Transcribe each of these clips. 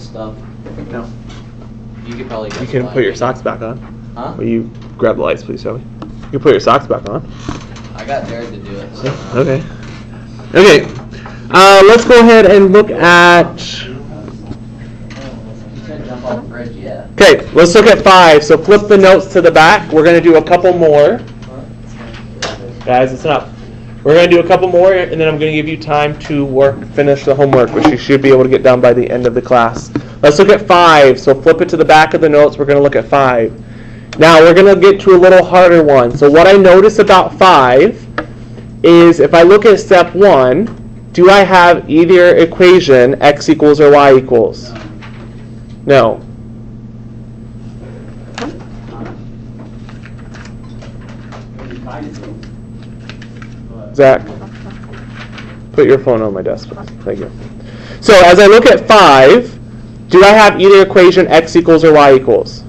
stuff? No. You could probably. You can put your socks back on. Huh? Will you grab the lights, please, Shelby? You can put your socks back on. I got Jared to do it. So. Okay. Okay. Let's go ahead and look at. Jump off the bridge, yeah. Okay, let's look at 5. So flip the notes to the back. We're going to do a couple more. Guys, it's enough. We're going to do a couple more, and then I'm going to give you time to finish the homework, which you should be able to get done by the end of the class. Let's look at 5. So flip it to the back of the notes. We're going to look at 5. Now we're going to get to a little harder one. So what I notice about 5 is if I look at step 1, do I have either equation x equals or y equals? No. Zach, put your phone on my desk, please. Thank you. So as I look at 5, do I have either equation x equals or y equals?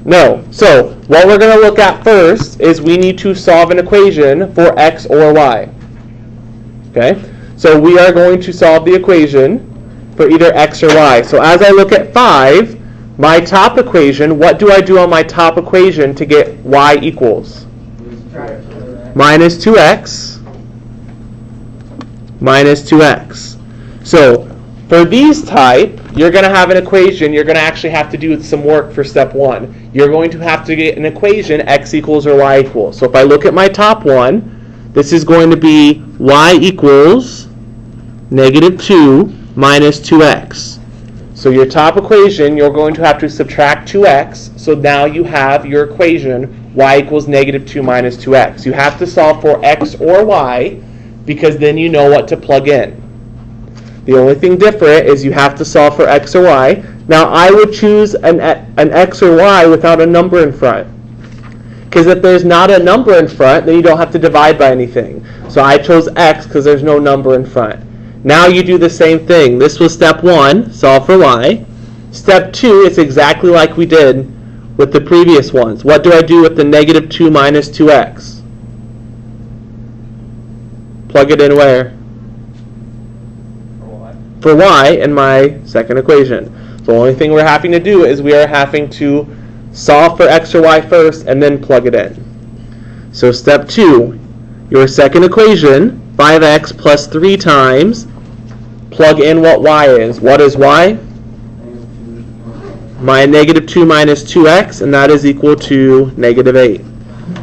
No. So what we're going to look at first is we need to solve an equation for x or y. Okay? So we are going to solve the equation for either x or y. So as I look at 5, my top equation, what do I do on my top equation to get y equals? Minus 2x minus 2x. So for these type, you're going to have an equation. You're going to actually have to do some work for step 1. You're going to have to get an equation x equals or y equals. So if I look at my top one, this is going to be y equals negative 2 minus 2x. So your top equation, you're going to have to subtract 2x. So now you have your equation y equals negative 2 minus 2x. You have to solve for x or y because then you know what to plug in. The only thing different is you have to solve for x or y. Now I would choose an x or y without a number in front. Because if there's not a number in front, then you don't have to divide by anything. So I chose x because there's no number in front. Now you do the same thing. This was step 1, solve for y. Step 2 is exactly like we did with the previous ones. What do I do with the negative 2 minus 2x? Plug it in where? For y in my second equation. So the only thing we're having to do is we are having to solve for x or y first and then plug it in. So step 2, your second equation, 5x plus 3 times, plug in what y is. What is y? My negative 2 minus 2x, and that is equal to negative 8.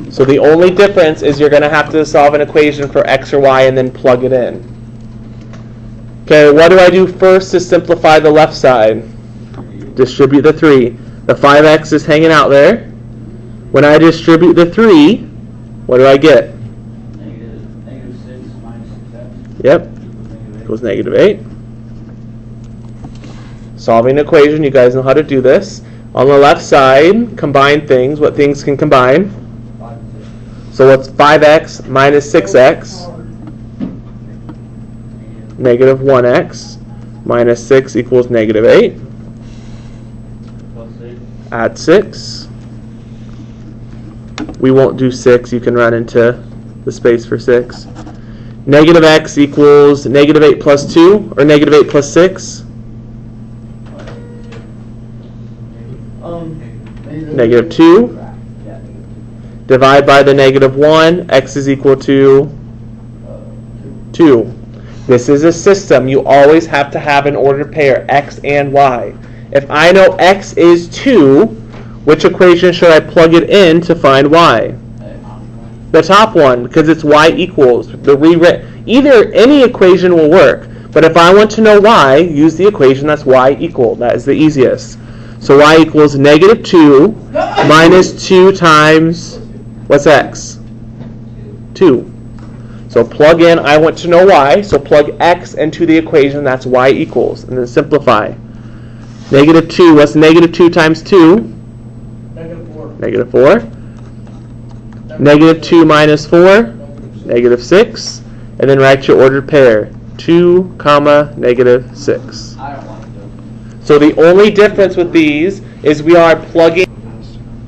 So the only difference is you're going to have to solve an equation for x or y and then plug it in. Okay, what do I do first to simplify the left side? Distribute the 3. The 5x is hanging out there. When I distribute the 3, what do I get? Negative 6 minus 6x. Yep, equals negative 8. Solving an equation, you guys know how to do this. On the left side, combine things. What things can combine? So what's 5x minus 6x? Negative 1x minus 6 equals negative 8. Add 6. We won't do 6. You can run into the space for 6. Negative x equals negative 8 plus 2, or negative 8 plus 6? Negative 2. Divide by the negative 1. X is equal to 2. This is a system. You always have to have an ordered pair, x and y. If I know x is 2, which equation should I plug it in to find y? The top one, because it's y equals. Either any equation will work, but if I want to know y, use the equation that's y equal. That is the easiest. So y equals negative 2 minus 2 times, what's x? 2. So plug in, I want to know y, so plug x into the equation, that's y equals, and then simplify. Negative 2, what's negative 2 times 2? Negative 4. Negative 4. Negative 2 minus 4? Negative 6. And then write your ordered pair, 2, comma, negative 6. I don't want to do it. So the only difference with these is we are plugging...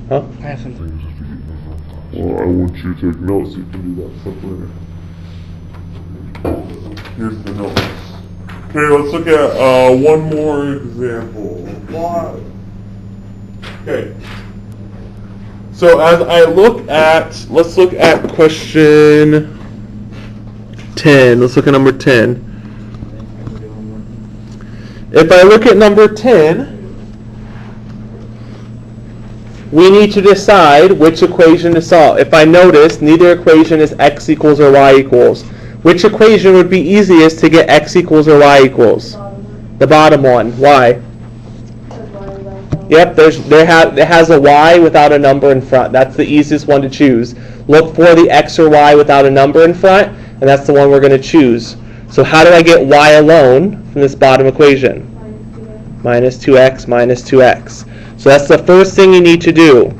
Huh? I have something. Well, I want you to take notes. You can do that stuff later. Here's the notes. Okay, let's look at one more example. Why? Okay. So as I look at, let's look at question 10. Let's look at number 10. If I look at number 10, we need to decide which equation to solve. If I notice, neither equation is x equals or y equals. Which equation would be easiest to get x equals or y equals? The bottom one. Why? Yep, it has a y without a number in front. That's the easiest one to choose. Look for the x or y without a number in front, and that's the one we're going to choose. So how do I get y alone from this bottom equation? Minus 2x minus 2x. So that's the first thing you need to do.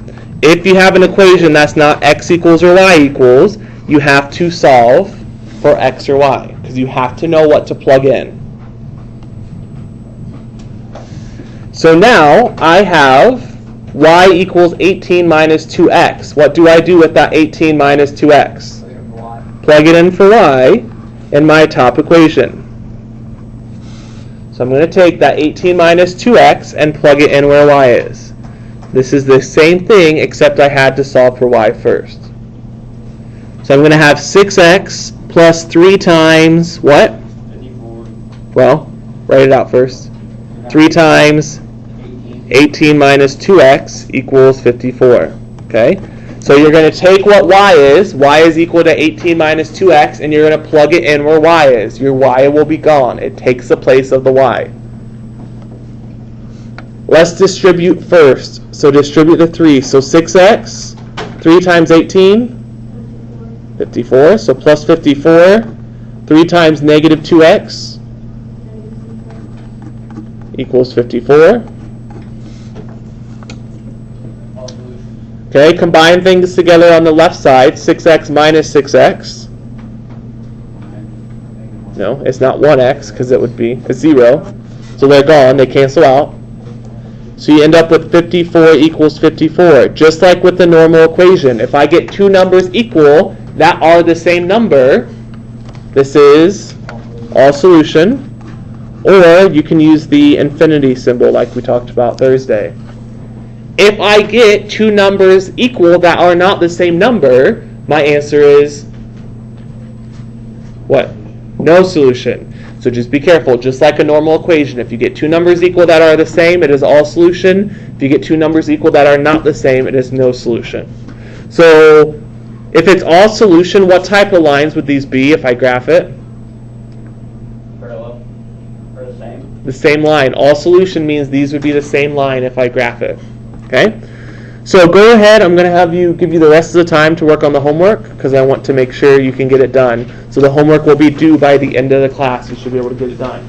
If you have an equation that's not x equals or y equals, you have to solve for x or y, because you have to know what to plug in. So now I have y equals 18 minus 2x. What do I do with that 18 minus 2x? Plug it in for y in my top equation. So I'm going to take that 18 minus 2x and plug it in where y is. This is the same thing, except I had to solve for y first. So I'm going to have 6x plus 3 times what? 54. Well, write it out first. 3 times 18 minus 2x equals 54. Okay? So you're going to take what y is equal to 18 minus 2x, and you're going to plug it in where y is. Your y will be gone. It takes the place of the y. Let's distribute first. So distribute the 3. So 6x, 3 times 18, 54. So plus 54. 3 times negative 2x equals 54. Okay, combine things together on the left side. 6x minus 6x. No, it's not 1x, because it would be a 0. So they're gone. They cancel out. So you end up with 54 equals 54. Just like with the normal equation. If I get two numbers equal that are the same number, this is all solution. Or you can use the infinity symbol like we talked about Thursday. If I get two numbers equal that are not the same number, my answer is what? No solution. So just be careful. Just like a normal equation, if you get two numbers equal that are the same, it is all solution. If you get two numbers equal that are not the same, it is no solution. So if it's all solution, what type of lines would these be if I graph it? Parallel. Or the same. The same line. All solution means these would be the same line if I graph it. Okay? So go ahead. I'm going to have you give you the rest of the time to work on the homework, because I want to make sure you can get it done. So the homework will be due by the end of the class. You should be able to get it done.